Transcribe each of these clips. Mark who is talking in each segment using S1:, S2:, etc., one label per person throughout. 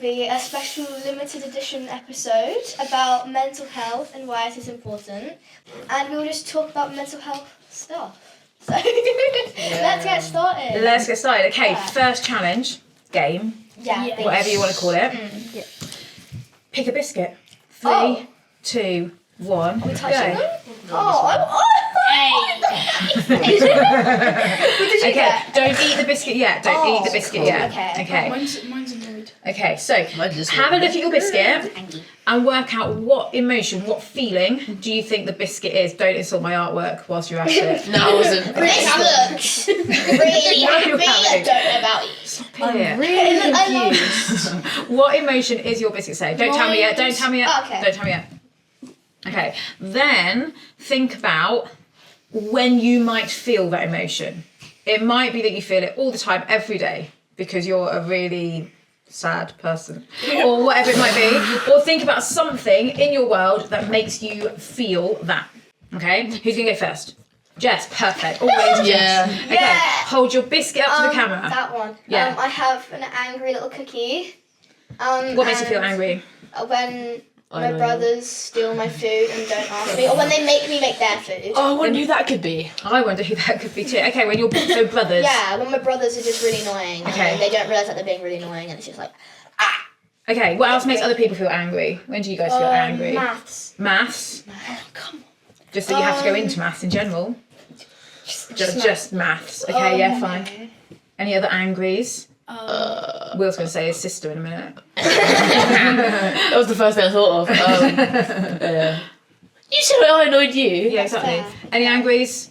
S1: be a special limited edition episode about mental health and why it is important. And we'll just talk about mental health stuff. So let's get started.
S2: Let's get started. Okay,
S1: Yeah.
S2: First challenge, game,
S1: Yeah.
S2: whatever you want to call it.
S1: Yeah.
S2: Pick a biscuit. 3, 2, 1,
S1: Are we
S2: go.
S1: touching them?
S2: Okay, don't eat the biscuit yet. Don't eat the biscuit yet.
S1: Okay.
S3: Mine's annoyed.
S2: Okay, so have a look at your biscuit and work out what emotion, what feeling do you think the biscuit is. Don't insult my artwork whilst you're at it.
S4: No, I wasn't.
S1: This looks really happy. I don't know about you.
S2: Stop
S3: I'm
S2: it.
S3: really confused.
S2: What emotion is your biscuit saying? Don't tell me yet. Don't tell me yet.
S1: Okay.
S2: Don't tell me yet. Okay, then think about when you might feel that emotion. It might be that you feel it all the time, every day, because you're a really sad person, or whatever it might be. Or think about something in your world that makes you feel that. Okay, who's gonna go first? Jess, perfect. Always Jess.
S4: Yeah.
S2: Okay,
S1: Yeah.
S2: hold your biscuit up to the camera.
S1: That one.
S2: Yeah.
S1: I have an angry little cookie.
S2: What makes you feel angry?
S1: When
S4: I
S1: my
S4: know.
S1: brothers steal my food and don't ask me, or when they make me make their food.
S4: Oh, I wonder who that could be.
S2: I wonder who that could be too. Okay, when you're so brothers.
S1: Yeah, when my brothers are just really annoying.
S2: Okay.
S1: And they don't realise that they're being really annoying, and it's just like,
S2: Okay, what else makes other people feel angry? When do you guys feel angry?
S1: maths.
S2: Maths?
S1: Come on.
S2: Just that you have to go into maths in general? Just maths. Okay, yeah, fine. Any other angries? Will's going to say his sister in a minute.
S4: That was the first thing I thought of. You said I annoyed you.
S2: Yeah, exactly. Any angries?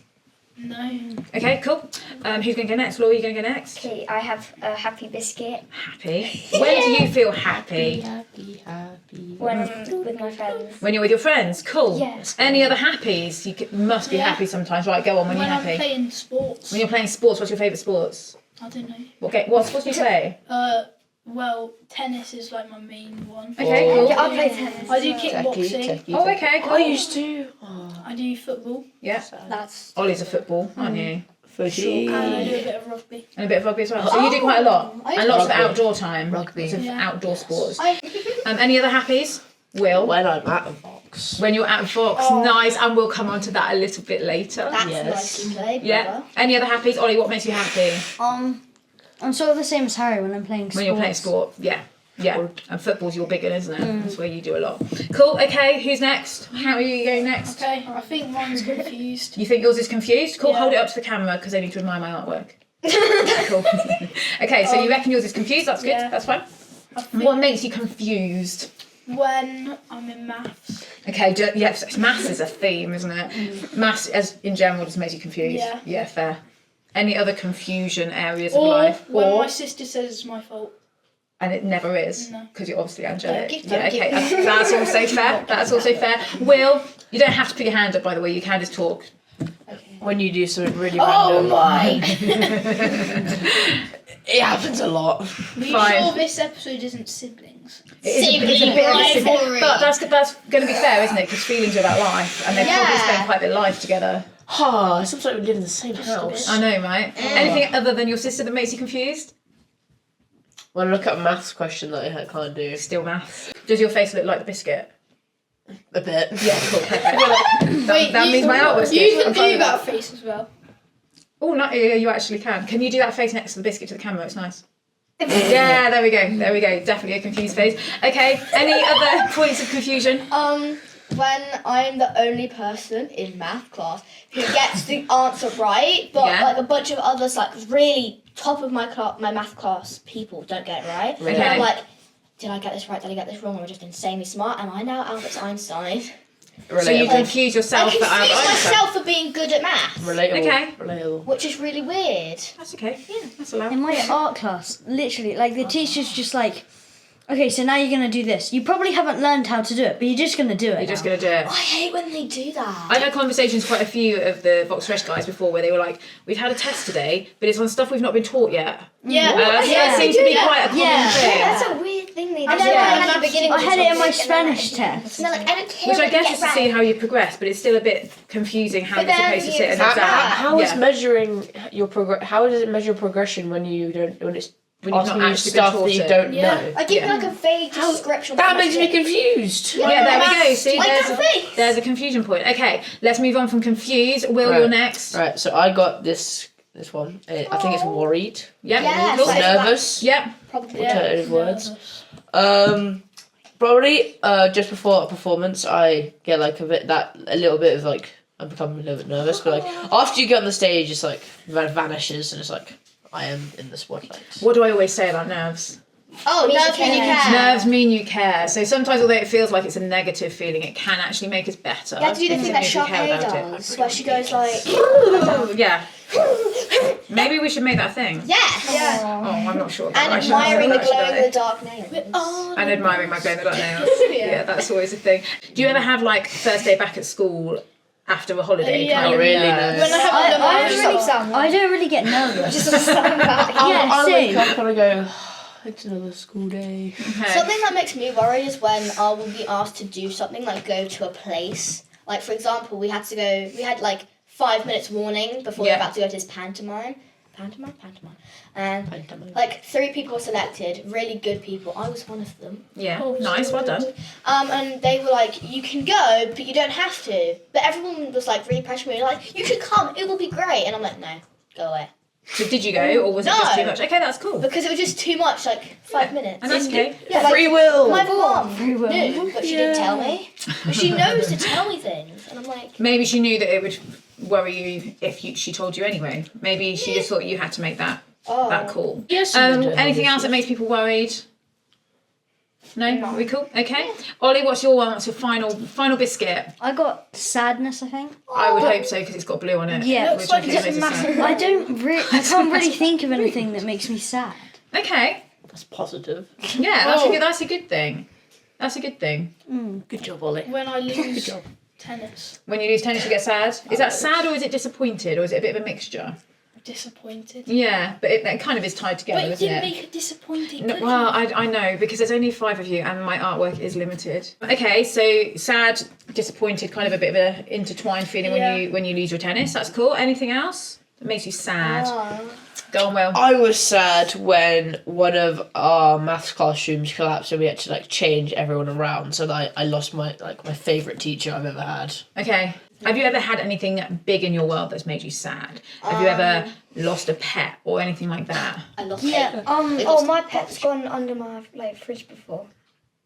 S3: No.
S2: Okay, cool. Who's going to go next? Laura, you going to go next?
S5: Okay, I have a happy biscuit
S2: Happy. When do you feel happy?
S4: Happy.
S5: when I'm with my friends.
S2: When you're with your friends? Cool.
S5: Yes.
S2: Any other happies? You must be
S3: Yeah.
S2: happy sometimes. Right, go on when you're
S3: I'm
S2: happy.
S3: playing sports.
S2: When you're playing sports, what's your favourite sports?
S3: I don't know.
S2: What sports do you play?
S3: Well, tennis is like my main one.
S2: Okay, cool.
S5: Yeah, I play tennis.
S3: I do kickboxing.
S2: Oh, okay, cool.
S4: I used to.
S3: I do football.
S2: Yeah.
S5: That's
S2: Ollie's a football, aren't you?
S4: Footy.
S3: And I do a bit of rugby.
S2: And a bit of rugby as well. So you do quite a lot. And lots of
S4: Rugby.
S2: outdoor time.
S4: Rugby.
S2: Lots of
S3: Yeah.
S2: outdoor sports.
S1: I-
S2: Any other happies? Will?
S4: When I'm at the box.
S2: When you're at Vox, nice. And we'll come on to that a little bit later.
S1: That's
S4: Yes.
S1: nicely played,
S2: Yeah.
S1: brother.
S2: Any other happies? Ollie, what makes you happy
S6: I'm sort of the same as Harry when I'm playing sports.
S2: when you're playing sport? Yeah. Yeah. And football's your big one, isn't it? That's where you do a lot. Cool. Okay, who's next? How are you going next?
S3: Okay, I think mine's confused.
S2: You think yours is confused? Cool,
S3: Yeah.
S2: hold it up to the camera because I need to admire my artwork. Cool. Okay, so you reckon yours is confused? That's good.
S3: Yeah.
S2: That's fine.
S3: I think
S2: What makes you confused?
S3: when I'm in maths.
S2: Okay, yes, maths is a theme, isn't it? Maths, as in general, just makes you confused.
S3: Yeah.
S2: Yeah, fair. Any other confusion areas of
S3: Or
S2: life?
S3: when my sister says it's my fault.
S2: And it never is,
S3: No.
S2: because you're obviously angelic.
S1: Don't
S2: Yeah,
S1: give-
S2: okay, that's also fair. That's also fair. Will, you don't have to put your hand up, by the way. You can just talk.
S4: When you do something really
S1: Oh
S4: random.
S1: my!
S4: It happens a lot.
S3: Are you
S2: Fine.
S3: sure this episode isn't siblings?
S2: It is a bit of a sibling- But that's going to be fair, isn't it? Because feelings are about life, and they probably
S1: Yeah.
S2: spend quite a bit of life together.
S4: It seems like we live in the same house.
S2: I know, right? Anything other than your sister that makes you confused?
S4: When I look at a maths question that I can't do.
S2: Still maths. Does your face look like the biscuit?
S4: A bit.
S2: Yeah, cool. Perfect. that means my artwork's
S3: You
S2: good.
S3: can
S2: I'm fine
S3: do
S2: with
S3: that face as well.
S2: Oh, no, yeah, you actually can. Can you do that face next to the biscuit to the camera? It's nice. Yeah, there we go. There we go. Definitely a confused face. Okay, any other points of confusion?
S1: When I'm the only person in math class who gets the answer right, but
S2: Yeah.
S1: like a bunch of others, like really top of my math class people don't get it right.
S2: Okay.
S1: And I'm like, did I get this right? Did I get this wrong? Am I just insanely smart? Am I now Albert Einstein?
S2: So you
S4: Relatable.
S2: confuse
S1: I
S2: yourself for
S1: confuse
S2: Albert Einstein.
S1: myself for being good at math,
S4: Relatable.
S2: Okay.
S4: Relatable.
S1: which is really weird.
S2: That's okay. Yeah, that's allowed.
S6: In my art class, literally, like the teacher's just like, okay, so now you're gonna do this. You probably haven't learned how to do it, but you're just gonna do it.
S2: You're just
S6: now.
S2: going to do it.
S1: I hate when they do that.
S2: I had conversations, quite a few of the Vox Fresh guys before, where they were like, we've had a test today, but it's on stuff we've not been taught yet.
S3: Yeah.
S2: So that seems to be quite a common
S6: Yeah.
S2: thing.
S1: That's a weird thing they do.
S5: I know,
S1: Yeah.
S5: I had
S1: At the beginning,
S6: I had it in my
S1: and
S6: Spanish
S1: then-
S6: test.
S5: And they're like, I don't care.
S2: Which I
S5: what you
S2: guess
S5: get
S2: is to
S5: right.
S2: see how you progress, but it's still a bit confusing how
S1: But
S2: you're
S1: then
S2: supposed to
S1: you
S2: sit an
S1: just-
S2: exam.
S4: How is
S2: Yeah.
S4: measuring your how does it measure progression when you don't when it's
S2: when you've
S4: Asking
S2: not
S4: you
S2: actually
S4: stuff
S2: been
S4: that you
S2: taught
S4: don't
S3: Yeah.
S4: know.
S1: I give you like a vague description.
S4: That makes me confused.
S2: Yeah, there we go. See,
S1: Like
S2: there's
S1: that face.
S2: there's a confusion point. Okay, let's move on from confused. Will,
S4: Right.
S2: you're next.
S4: Right, so I got this one. I think it's worried.
S2: Yep.
S1: Yes.
S2: Cool.
S1: Like-
S4: Nervous.
S2: Yep.
S1: Probably.
S4: Alternative words.
S3: Nervous.
S4: Probably just before a performance, I get like a little bit of like, I become a little bit nervous, but like after you get on the stage, it's like vanishes and it's like I am in the spotlight.
S2: What do I always say about nerves?
S1: Oh, nerves mean you care.
S2: Nerves mean you care. So sometimes, although it feels like it's a negative feeling, it can actually make us better.
S1: You have to do the thing that
S2: if you care
S1: Sharpay
S2: about it.
S1: does, where she goes like,
S2: Ooh, yeah. Maybe we should make that a thing.
S1: yes.
S2: Oh, I'm not sure. I
S1: And
S2: should have
S1: admiring the
S2: thought
S1: glow
S2: about
S1: in
S2: it.
S1: the dark nails.
S3: Oh,
S2: And admiring my glow in the dark nails. Yeah, that's always a thing. Do you ever have like first day back at school after a holiday?
S3: Yeah.
S2: kind
S4: Not
S2: of
S4: really,
S2: nerves?
S3: when I have
S6: I
S3: a
S6: don't really get nervous.
S1: Just stand back.
S6: Yeah,
S4: I wake
S6: same.
S4: up and I go, it's another school day.
S2: Okay.
S1: Something that makes me worried is when I will be asked to do something, like go to a place. Like, for example, we had like 5 minutes warning before we
S2: Yeah.
S1: were about to go to this pantomime. And like 3 people were selected, really good people. I was one of them.
S2: Yeah, nice, well done.
S1: And they were like, you can go, but you don't have to. But everyone was like really pressuring me, like, you could come, it will be great. And I'm like, no, go away.
S2: So did you go, or was it just
S1: No.
S2: too much? Okay, that's cool.
S1: Because it was just too much, like 5 minutes.
S2: And that's okay.
S1: Yeah, like,
S4: Free will.
S1: my mum knew, but she didn't tell me. But she knows to tell me things. And I'm like,
S2: Maybe she knew that it would worry you if she told you anyway. Maybe she just thought you had to make that call.
S4: Yes.
S2: Anything else that makes people worried? No? Are we cool? Okay. Ollie, what's your one? What's your final biscuit?
S6: I got sadness, I think.
S2: I would hope so because it's got blue on it.
S6: Yeah.
S2: which I think makes it sad.
S6: I can't really think of anything that makes me sad.
S2: Okay.
S4: That's positive.
S2: Yeah, that's a good thing. That's a good thing.
S4: Good job, Ollie.
S3: when I
S4: Good
S3: lose
S4: job.
S3: tennis.
S2: When you lose tennis, you get sad. Is that sad or is it disappointed or is it a bit of a mixture?
S3: Disappointed.
S2: Yeah, but it kind of is tied together,
S3: But you
S2: isn't
S3: didn't
S2: it?
S3: make a disappointing
S2: No,
S3: cookie.
S2: well, I know because there's only 5 of you and my artwork is limited. Okay, so sad, disappointed, kind of a bit of a intertwined feeling when you lose your tennis. That's cool. Anything else that makes you sad? Go on, Will.
S4: I was sad when one of our maths classrooms collapsed and we had to like change everyone around. So I lost my favourite teacher I've ever had.
S2: Okay. Have you ever had anything big in your world that's made you sad? Have you ever lost a pet or anything like that?
S1: I lost
S5: Yeah.
S1: it.
S5: Oh, my pet's gone under my fridge before.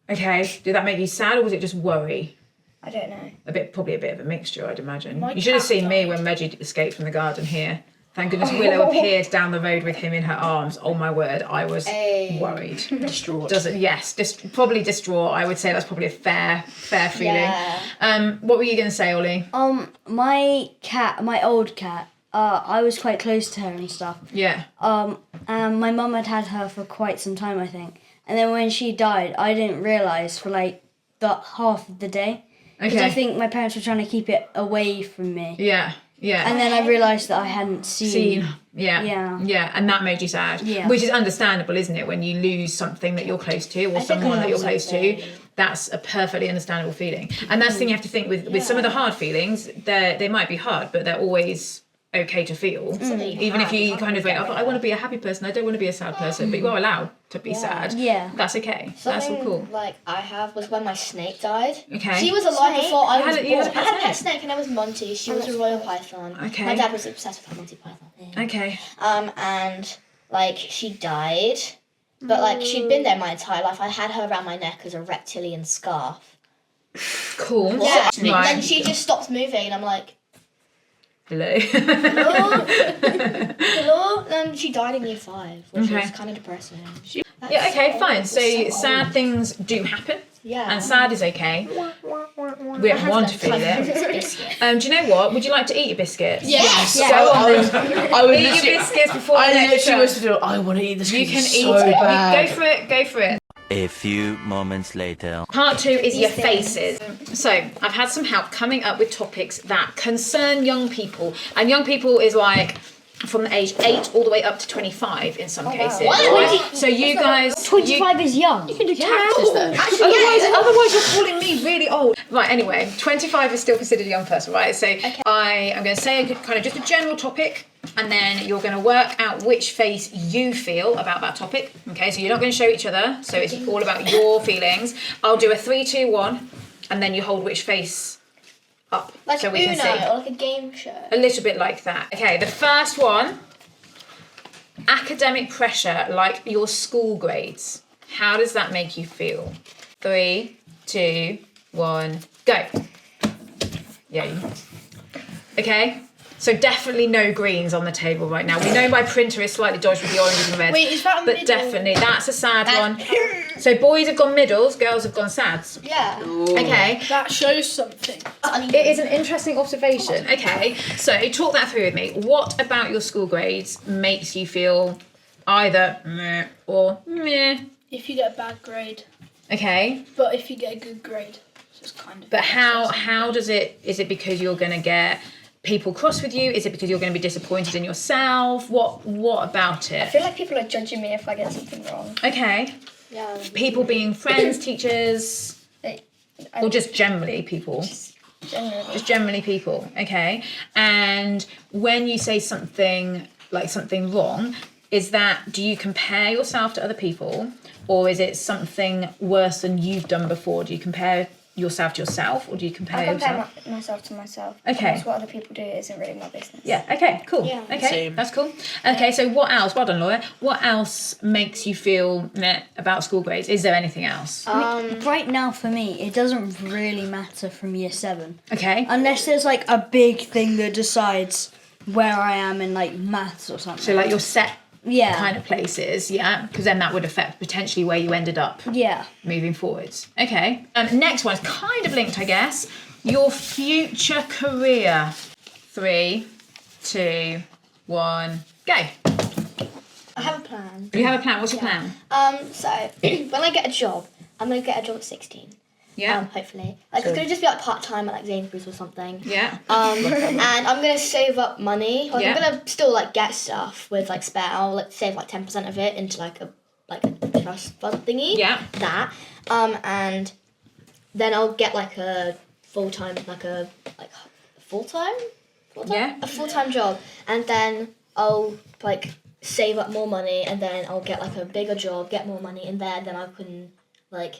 S2: Okay. Did that make you sad or was it just worry?
S5: I don't know.
S2: Probably a bit of a mixture, I'd imagine.
S3: My
S2: You should have
S3: cat
S2: seen me
S3: died.
S2: when Reggie escaped from the garden here. Thank goodness Willow appeared down the road with him in her arms. Oh my word, I was worried.
S4: Distraught.
S2: Probably distraught. I would say that's probably a fair feeling.
S1: Yeah.
S2: What were you going to say, Ollie?
S6: My old cat, I was quite close to her and stuff.
S2: Yeah.
S6: And my mum had her for quite some time, I think. And then when she died, I didn't realise for like the half of the day. Because I think my parents were trying to keep it away from me.
S2: Yeah. Yeah.
S6: And then I realised that I hadn't seen.
S2: Yeah, and that made you sad.
S6: Yeah.
S2: Which is understandable, isn't it? When you lose something that you're close to or someone that you're close to, that's a perfectly understandable feeling. And that's the thing you have to think with some of the hard feelings, they might be hard, but they're always okay to feel. Even if you kind of like, I want to be a happy person, I don't want to be a sad person, but you are allowed to be sad.
S6: Yeah.
S2: That's okay. That's all
S1: Something
S2: cool.
S1: like I have was when my snake died.
S2: Okay.
S1: She was alive before I was
S2: You had a
S1: born. I had a
S2: pet
S1: pet snake and it was Monty. She was a royal python.
S2: Okay.
S1: My dad was obsessed with her Monty Python. Yeah.
S2: Okay.
S1: And like she died, but like she'd been there my entire life. I had her around my neck as a reptilian scarf.
S2: Cool.
S1: Yeah.
S2: Right.
S1: Then she just stopped moving, and I'm like,
S2: Hello.
S1: hello, hello. And she died in year 5, which
S2: Okay.
S1: was kind of depressing.
S2: Yeah, okay, fine. So sad things do happen.
S1: Yeah.
S2: And sad is okay. We don't want to feel it. Do you know what? Would you like to eat your biscuits?
S3: Yes.
S2: Go on then.
S4: I was
S2: Eat your
S4: literally,
S2: biscuits before the
S4: I
S2: next
S4: literally
S2: show.
S4: was to do. I want to eat this.
S2: You
S4: cookie
S2: can
S4: so
S2: eat it.
S4: bad.
S2: Go for it. Go for it.
S7: A few moments later.
S2: Part 2 is your faces. So I've had some help coming up with topics that concern young people. And young people is like from the age 8 all the way up to 25 in some cases. Right? So you guys...
S6: 25 is young.
S2: Yeah. Otherwise you're calling me really old. Right, anyway, 25 is still considered a young person, right? So I am going to say kind of just a general topic and then you're going to work out which face you feel about that topic. Okay, so you're not going to show each other, so it's all about your feelings. I'll do a 3, 2, 1, and then you hold which face up,
S1: Like
S2: so we
S1: Uno
S2: can see.
S1: or like a game show.
S2: A little bit like that. Okay, the first one, academic pressure, like your school grades. How does that make you feel? 3, 2, 1, go. Yay. Okay, so definitely no greens on the table right now. We know my printer is slightly dodged with the oranges and reds.
S3: Wait, is that a
S2: but
S3: middle?
S2: definitely, that's a sad one. So boys have gone middles, girls have gone sads.
S1: Yeah.
S2: Okay.
S3: That shows something.
S2: It is an interesting observation. Okay, so talk that through with me. What about your school grades makes you feel either meh or meh?
S3: If you get a bad grade,
S2: Okay,
S3: but if you get a good grade, it's just kind of.
S2: but how does it? Is it because you're going to get people cross with you? Is it because you're going to be disappointed in yourself? What about
S5: I
S2: it?
S5: feel like people are judging me if I get something wrong.
S2: Okay,
S1: Yeah.
S2: people being friends, teachers, or just generally people.
S5: Generally.
S2: Just generally people, okay? And when you say something like something wrong, do you compare yourself to other people, or is it something worse than you've done before? Do you compare yourself to yourself, or do you compare
S5: I compare
S2: yourself?
S5: myself to myself.
S2: Okay.
S5: Because what other people do isn't really my business.
S2: Yeah, okay, cool.
S1: Yeah.
S2: Okay,
S4: Same.
S2: that's cool. Okay, so what else? Well done, Laura. What else makes you feel meh about school grades? Is there anything else?
S6: Right now, for me, it doesn't really matter from year 7.
S2: Okay.
S6: Unless there's like a big thing that decides where I am in like maths or something.
S2: So like your set
S6: yeah.
S2: kind of places, yeah? Because then that would affect potentially where you ended up.
S6: Yeah.
S2: Moving forwards. Okay. Next one is kind of linked, I guess. Your future career. 3, 2, 1, go.
S1: I have a plan.
S2: You have a plan. What's your plan?
S1: So when I get a job, I'm gonna get a job at 16.
S2: Yeah.
S1: Hopefully. Like it's gonna just be like part time at like Sainsbury's or something.
S2: Yeah.
S1: And I'm gonna save up money. Like
S2: Yeah.
S1: I'm gonna still like get stuff with like spare. I'll like save like 10% of it into like a trust fund thingy.
S2: Yeah.
S1: That. And then I'll get like a full time
S2: Yeah.
S1: a full time job, and then I'll like save up more money, and then I'll get like a bigger job, get more money, and then I can like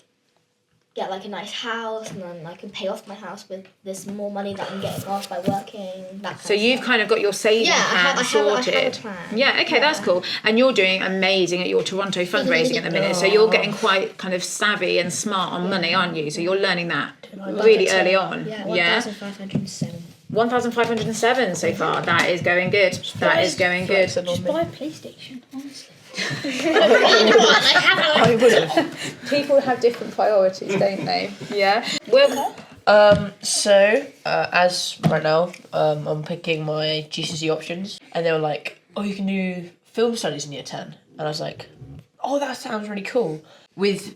S1: get like a nice house, and then I can pay off my house with this more money that I'm getting off by working. That kind
S2: So
S1: of
S2: you've
S1: stuff.
S2: kind of got your saving
S1: Yeah,
S2: plan
S1: I
S2: sorted.
S1: have a plan.
S2: Yeah, okay, that's cool. And you're doing amazing at your Toronto fundraising at the minute. So you're getting quite kind of savvy and smart on money, aren't you? So you're learning that really early on.
S1: Yeah,
S2: Yeah.
S1: 1,507.
S2: 1,507 so far. That is going good. That is going good.
S3: Just buy a PlayStation, honestly.
S4: I would have.
S2: People have different priorities, don't they? Yeah. Well,
S4: So, as right now, I'm picking my GCSE options, and they were like, "Oh, you can do film studies in year 10," and I was like, "Oh, that sounds really cool." With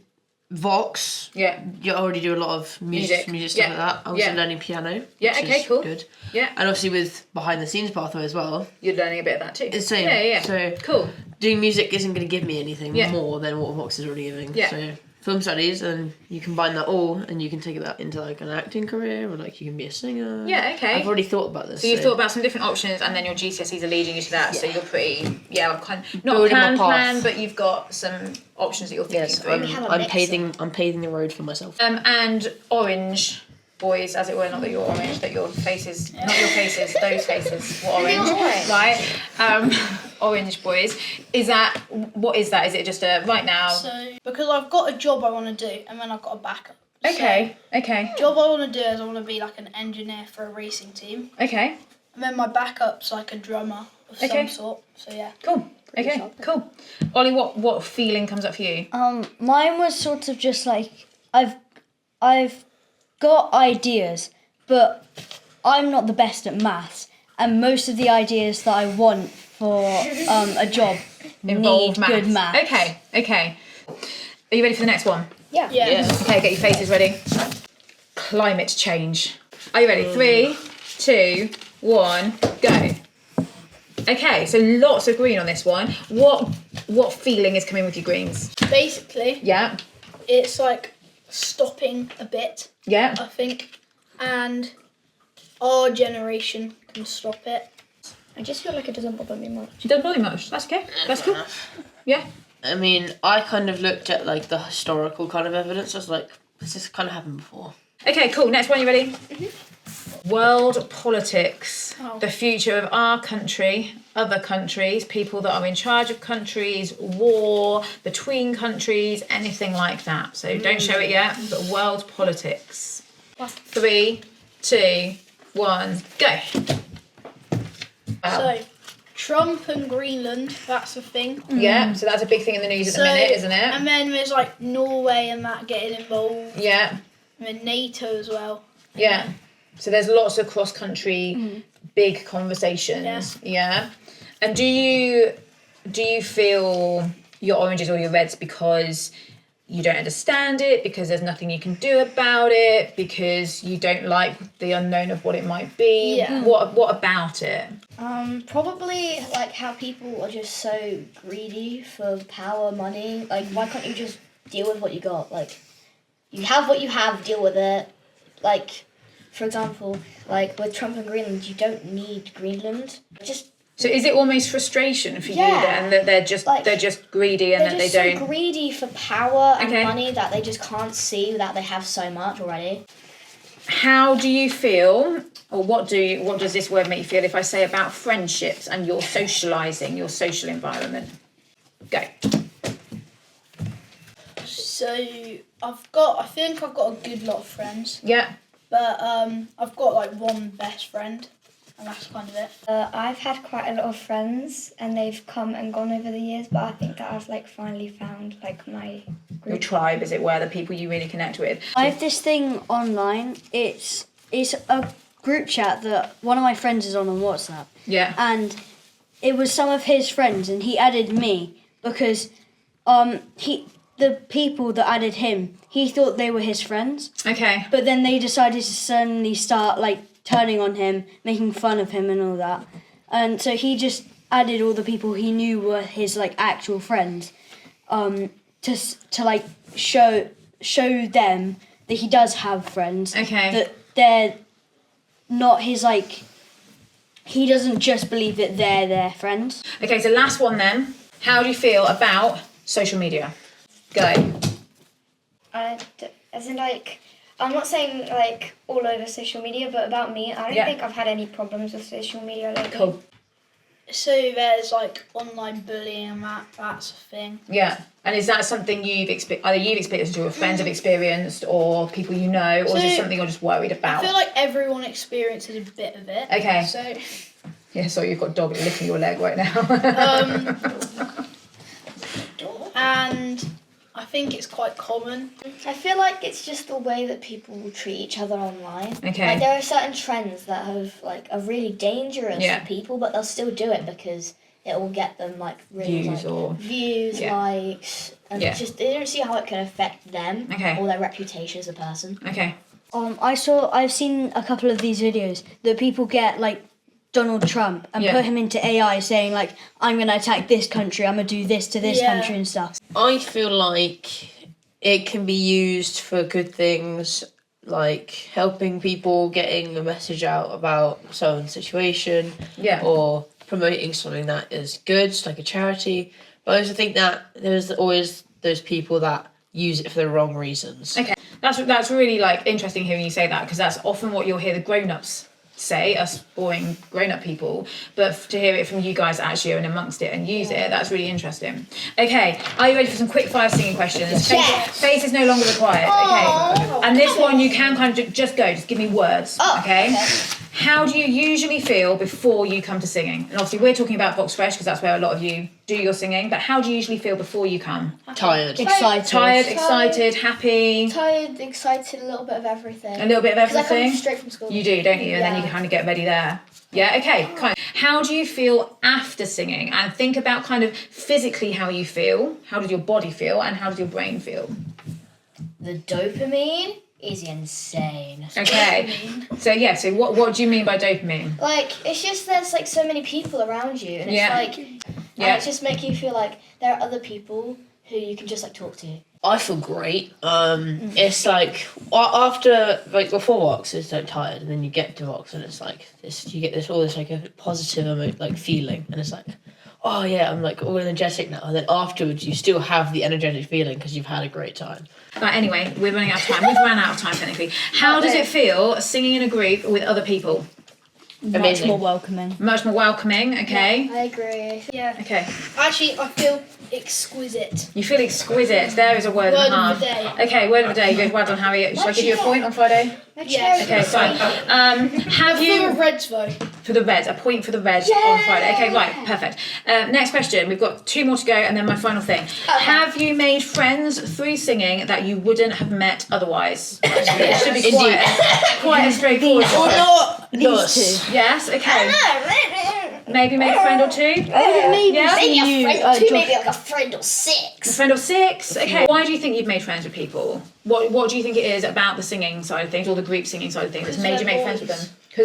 S4: Vox,
S2: yeah.
S4: you already do a lot of music stuff
S2: Yeah.
S4: like that. I was
S2: Yeah.
S4: learning piano.
S2: Yeah,
S4: which
S2: okay,
S4: is
S2: cool.
S4: Good.
S2: Yeah.
S4: And obviously with behind the scenes pathway as well,
S2: You're learning a bit of that too.
S4: it's the same.
S2: Yeah.
S4: So
S2: Cool.
S4: doing music isn't going to give me anything
S2: Yeah.
S4: more than what Vox is already giving.
S2: Yeah.
S4: So film studies, and you combine that all, and you can take that into like an acting career, or like you can be a singer.
S2: Yeah, okay.
S4: I've already thought about this.
S2: So you've thought about some different options, and then your GCSEs are leading you to that. So you're pretty, kind of, not
S4: Building my
S2: plan,
S4: path.
S2: but you've got some options that you're thinking
S4: Yes,
S2: through.
S1: have a
S4: I'm
S1: mix
S4: paving the road for myself.
S2: And orange boys, as it were, not that you're orange, that your faces, not your faces, those faces were orange, right? Orange boys. What is that? Is it just a right now?
S3: So, because I've got a job I want to do, and then I've got a backup.
S2: Okay.
S3: So, job I want to do is I want to be like an engineer for a racing team,
S2: Okay.
S3: and then my backup's like a drummer of
S2: Okay.
S3: some sort. So yeah.
S2: Cool. Okay. Cool. Ollie, what feeling comes up for you?
S6: Mine was sort of just like I've got ideas, but I'm not the best at maths, and most of the ideas that I want for a job
S2: Involve
S6: need good
S2: maths.
S6: maths.
S2: Okay. Are you ready for the next one?
S3: Yeah.
S2: Okay, get your faces ready. Climate change. Are you ready? 3, 2, 1, go. Okay, so lots of green on this one. What feeling is coming with your greens?
S3: Basically,
S2: Yeah.
S3: it's like stopping a bit,
S2: Yeah.
S3: I think, and our generation can stop it.
S5: I just feel like it doesn't bother me much.
S2: It doesn't bother you much. That's okay. That's cool. Yeah.
S4: I mean, I kind of looked at like the historical kind of evidence. I was like, this has kind of happened before.
S2: Okay, cool. Next one, you ready? World politics. The future of our country, other countries, people that are in charge of countries, war between countries, anything like that. So don't show it yet, but world politics. 3, 2, 1, go.
S3: So, Trump and Greenland, that's a thing.
S2: Yeah, so that's a big thing in the news at the minute, isn't it?
S3: And then there's like Norway and that getting involved.
S2: Yeah.
S3: And then NATO as well.
S2: Yeah. So there's lots of cross-country big conversations. Yeah. And do you feel your oranges or your reds because you don't understand it, because there's nothing you can do about it, because you don't like the unknown of what it might be?
S3: Yeah.
S2: What about it?
S1: Probably like how people are just so greedy for power, money. Like, why can't you just deal with what you got? Like, you have what you have, deal with it. Like, for example, like with Trump and Greenland, you don't need Greenland.
S2: So is it almost frustration for you
S1: Yeah.
S2: then that they're just greedy and
S1: They're
S2: that they
S1: just so
S2: don't?
S1: greedy for power and
S2: Okay.
S1: money that they just can't see that they have so much already.
S2: How do you feel, or what does this word make you feel if I say about friendships and your socialising, your social environment? Go.
S3: So, I think I've got a good lot of friends.
S2: Yeah.
S3: But I've got like one best friend. And that's kind of it.
S5: I've had quite a lot of friends, and they've come and gone over the years. But I think that I've like finally found like my
S2: Your
S5: group.
S2: tribe, as it were, the people you really connect with.
S6: I have this thing online. It's a group chat that one of my friends is on WhatsApp.
S2: Yeah.
S6: And it was some of his friends, and he added me because the people that added him, he thought they were his friends,
S2: Okay.
S6: but then they decided to suddenly start like turning on him, making fun of him and all that. And so he just added all the people he knew were his like actual friends, to like show them that he does have friends.
S2: Okay.
S6: That they're not his like. He doesn't just believe that they're their friends.
S2: Okay, so last one then. How do you feel about social media? Go.
S5: As in like, I'm not saying like all over social media, but about me, I don't
S2: Yeah.
S5: think I've had any problems with social media lately.
S2: Cool.
S3: So there's like online bullying and that's a thing.
S2: Yeah. And is that something either you've experienced or your friends have experienced or people you know, or is it
S3: So,
S2: something you're just worried
S3: I
S2: about?
S3: feel like everyone experiences a bit of it.
S2: Okay.
S3: So
S2: Yeah, sorry, you've got a dog licking your leg right now.
S3: and I think it's quite common.
S1: I feel like it's just the way that people will treat each other online.
S2: Okay.
S1: Like, there are certain trends that are really dangerous
S2: Yeah.
S1: for people, but they'll still do it because it will get them like really views,
S2: Yeah.
S1: likes, and
S2: Yeah.
S1: just they don't see how it can affect them
S2: Okay.
S1: or their reputation as a person.
S2: Okay.
S6: I've seen a couple of these videos that people get like Donald Trump and
S2: Yeah.
S6: put him into AI saying like, I'm gonna attack this country, I'm gonna do this to this
S3: Yeah.
S6: country and stuff.
S4: I feel like it can be used for good things, like helping people, getting a message out about someone's situation,
S2: Yeah.
S4: or promoting something that is good, like a charity. But I also think that there's always those people that use it for the wrong reasons.
S2: Okay. That's really like interesting hearing you say that, because that's often what you'll hear the grown-ups say, us boring grown-up people, but to hear it from you guys that actually are in amongst it and use it, that's really interesting. Okay, are you ready for some quick fire singing questions?
S1: Yes.
S2: Face is no longer required. Okay, and this one you can kind of just give me words. Okay. How do you usually feel before you come to singing? And obviously we're talking about VoxFresh because that's where a lot of you do your singing, but how do you usually feel before you come?
S4: Tired.
S6: Excited.
S2: Tired, excited, happy,
S1: Tired, excited, a little bit of everything.
S2: a little bit of
S1: Because I
S2: everything?
S1: come straight from school.
S2: You do, don't you? And then
S1: Yeah.
S2: you kind of get ready there. Yeah, okay, kind. How do you feel after singing? And think about kind of physically how you feel. How does your body feel and how does your brain feel?
S1: The dopamine is insane.
S2: Okay. So what do you mean by dopamine?
S1: Like, it's just there's like so many people around you, and it's
S2: Yeah.
S1: like,
S2: Yeah.
S1: it just makes you feel like there are other people who you can just like talk to.
S4: I feel great. It's like after like before Vox, it's so tired, and then you get to Vox, and it's like this. You get this all this like a positive like feeling, and it's like, oh yeah, I'm like all energetic now. And then afterwards, you still have the energetic feeling because you've had a great time.
S2: But anyway, we're running out of time. We've run out of time technically. How does it feel singing in a group with other people?
S6: Much
S4: Amazing.
S6: more welcoming.
S2: Much more welcoming. Okay.
S1: I agree.
S3: Yeah.
S2: Okay.
S3: Actually, I feel exquisite.
S2: You feel exquisite. There is a word and a half.
S3: of the day.
S2: Okay, word of the day. Good. Well done, Harry. Shall I give you a point on Friday?
S3: Yes.
S2: Okay, fine. Have
S3: For
S2: you
S3: Reds though.
S2: for the Reds? A point for the Reds on Friday. Okay, right, perfect. Next question. We've got 2 more to go, and then my final thing. Have you made friends through singing that you wouldn't have met otherwise? It should be quite a straightforward.
S4: Or not.
S6: These two.
S2: Yes. Okay. Maybe make a friend or 2.
S6: Maybe
S2: Yeah?
S6: see
S1: Maybe
S6: you,
S1: a friend or 2,
S6: Josh.
S1: maybe like a friend or 6.
S2: A friend of 6. Okay. Why do you think you've made friends with people? What do you think it is about the singing side of things, or the group singing side of things, that's made you make friends with them?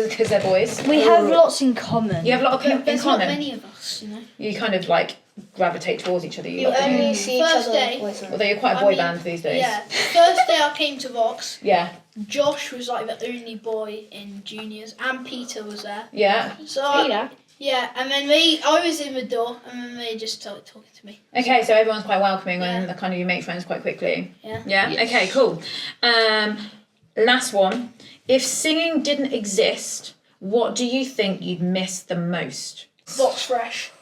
S2: Because they're boys.
S6: We have lots in common.
S2: You have a lot of people in
S3: There's not
S2: common.
S3: many of us, you know.
S2: You kind of like gravitate towards each other. You
S1: You
S2: lot, don't you?
S1: only see each
S3: First
S1: other
S3: day.
S1: boys and
S2: Although you're quite a
S3: I
S2: boy
S3: mean,
S2: band these days.
S3: Yeah. First day I came to Vox,
S2: Yeah.
S3: Josh was like the only boy in juniors, and Peter was there.
S2: Yeah.
S3: So yeah, and then I was in the door, and then they just started talking to me.
S2: Okay, so everyone's quite welcoming and
S3: Yeah.
S2: kind of you make friends quite quickly.
S3: Yeah.
S2: Yeah.
S4: Yes.
S2: Okay. Cool. Last one. If singing didn't exist, what do you think you'd miss the most?
S3: Vox Fresh.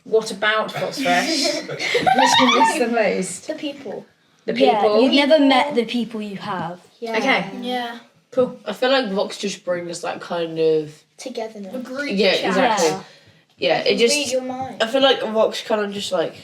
S2: What about Fox Fresh? What do you miss the most?
S1: the people.
S2: The
S6: Yeah,
S2: people.
S6: you've never met the people you have.
S1: Yeah.
S2: Okay.
S3: Yeah.
S2: Cool.
S4: I feel like Vox just brings that kind of
S1: Togetherness.
S3: The group
S4: yeah,
S3: chat.
S4: exactly. Yeah, it
S1: Read
S4: just.
S1: your mind.
S4: I feel like Vox kind of just like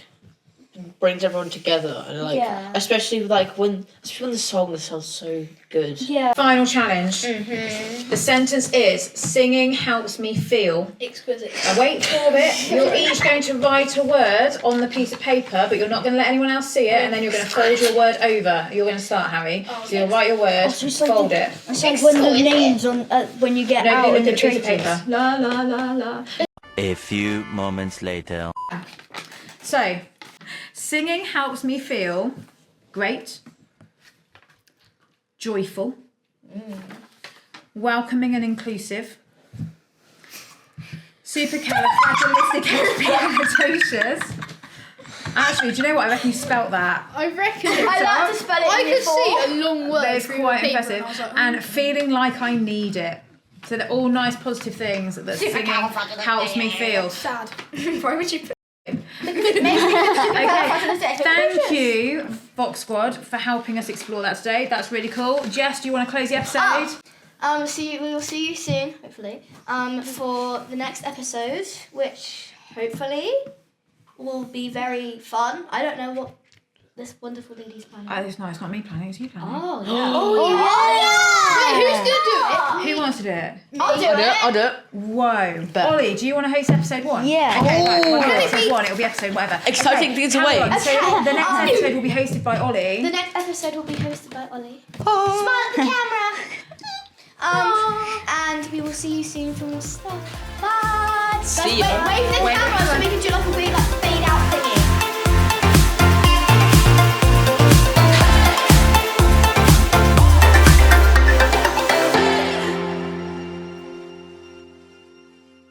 S4: brings everyone together, and like
S6: Yeah.
S4: especially when the song sounds so good.
S6: Yeah.
S2: Final challenge. The sentence is singing helps me feel.
S3: Exquisite.
S2: Now wait for it. You're each going to write a word on the piece of paper, but you're not going to let anyone else see it, and then you're going to fold your word over. You're going to start, Harry. So you'll write your word,
S6: so it's like
S2: fold it.
S6: It's like when the names on when you get out
S2: Nobody
S6: in
S2: look
S6: the
S2: at a piece of
S6: traitors.
S2: paper. La la la la.
S7: A few moments later.
S2: So, singing helps me feel great, joyful, welcoming and inclusive, supercalifragilisticexpialidocious. Actually, do you know what? I reckon you spelt that.
S3: I reckon.
S1: I like to spell it
S3: I
S1: in
S3: could
S1: before.
S3: see a long word.
S2: That is
S3: through
S2: quite
S3: the paper
S2: impressive.
S3: And I was like,
S2: And feeling like I need it. So they're all nice positive things that singing helps me feel.
S3: sad. Why would you put
S2: Okay, thank you, Vox Squad, for helping us explore that today. That's really cool. Jess, do you want to close the episode?
S1: We will see you soon, hopefully, for the next episode, which hopefully will be very fun. I don't know what this wonderful lady's planning.
S2: It's not not me planning, it's you planning.
S1: Oh, yeah.
S3: Wait, who's gonna do it?
S2: Who wants to do it?
S1: I'll do it.
S4: I'll do it.
S2: Whoa.
S4: Bet.
S2: Ollie, do you want to host episode 1?
S6: Yeah.
S2: Okay, right, well,
S4: Oh.
S2: episode 1, it'll be episode whatever.
S4: Exciting things
S2: Hang
S4: away.
S2: on, so the next episode will be hosted by Ollie.
S1: The next episode will be hosted by Ollie. Smile at the camera. And we will see you soon for more stuff. Bye.
S4: See ya.
S1: Wait for the
S2: Wait,
S1: camera so we can do like